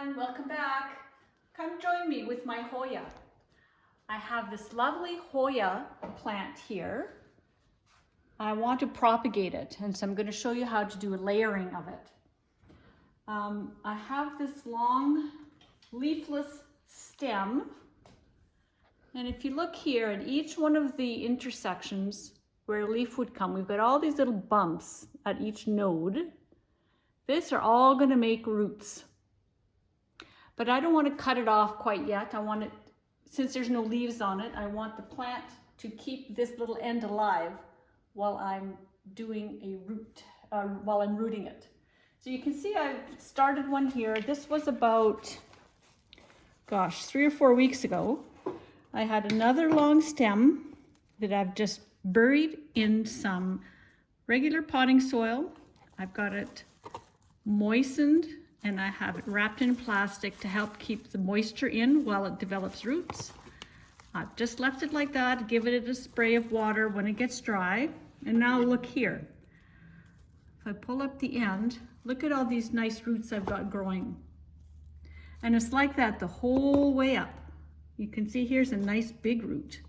everyone, welcome back. Come join me with my Hoya. I have this lovely Hoya plant here. I want to propagate it, and so I'm going to show you how to do a layering of it. I have this long leafless stem, and if you look here at each one of the intersections where a leaf would come, we've got all these little bumps at each node. These are all going to make roots. But I don't want to cut it off quite yet. I want it, since there's no leaves on it, I want the plant to keep this little end alive while I'm doing a root, while I'm rooting it. So you can see I've started one here. This was about, gosh, 3 or 4 weeks ago. I had another long stem that I've just buried in some regular potting soil. I've got it moistened and I have it wrapped in plastic to help keep the moisture in while it develops roots. I've just left it like that, give it a spray of water when it gets dry. And now look here. If I pull up the end, look at all these nice roots I've got growing. And it's like that the whole way up. You can see here's a nice big root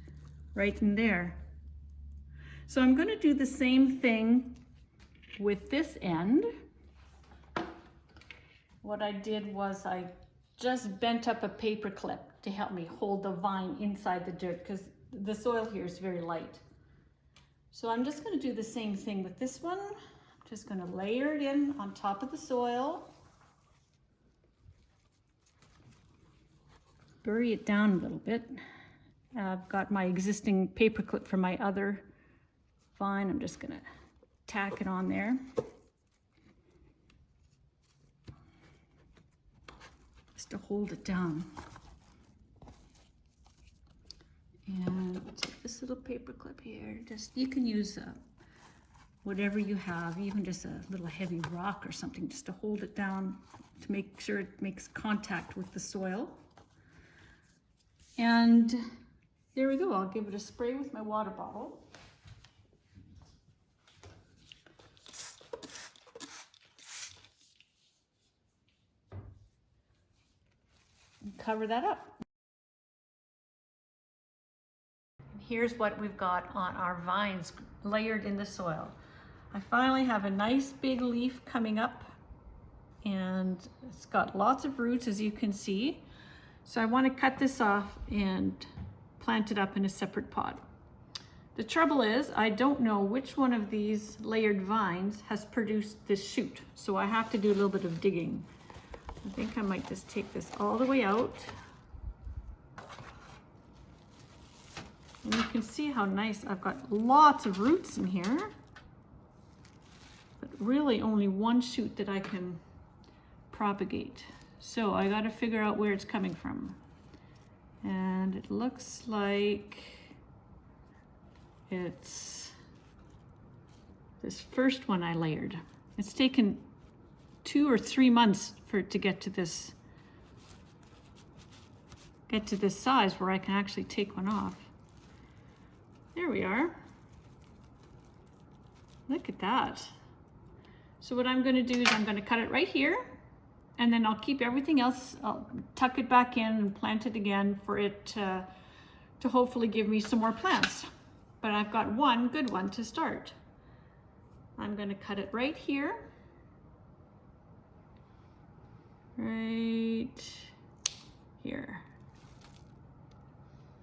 right in there. So I'm going to do the same thing with this end. What I did was I just bent up a paper clip to help me hold the vine inside the dirt because the soil here is very light. So I'm just going to do the same thing with this one. I'm just going to layer it in on top of the soil. Bury it down a little bit. I've got my existing paper clip for my other vine. I'm just going to tack it on there. Just to hold it down. And take this little paper clip here. Just, you can use whatever you have, even just a little heavy rock or something, just to hold it down to make sure it makes contact with the soil. And there we go. I'll give it a spray with my water bottle. And cover that up. Here's what we've got on our vines layered in the soil. I finally have a nice big leaf coming up, and it's got lots of roots, as you can see. So I want to cut this off and plant it up in a separate pot. The trouble is I don't know which one of these layered vines has produced this shoot, so I have to do a little bit of digging. I think I might just take this all the way out. And you can see how nice, I've got lots of roots in here, but really only one shoot that I can propagate. So I got to figure out where it's coming from. And it looks like it's this first one I layered. It's taken 2 or 3 months for it to get to this size where I can actually take one off. There we are. Look at that. So what I'm going to do is I'm going to cut it right here, and then I'll keep everything else, I'll tuck it back in and plant it again for it to hopefully give me some more plants. But I've got one good one to start. I'm going to cut it right here. Right here.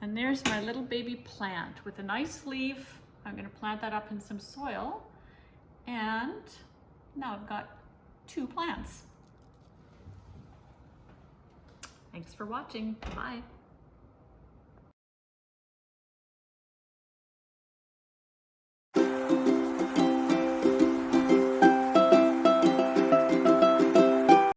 And there's my little baby plant with a nice leaf. I'm going to plant that up in some soil. And now I've got 2 plants. Thanks for watching. Bye.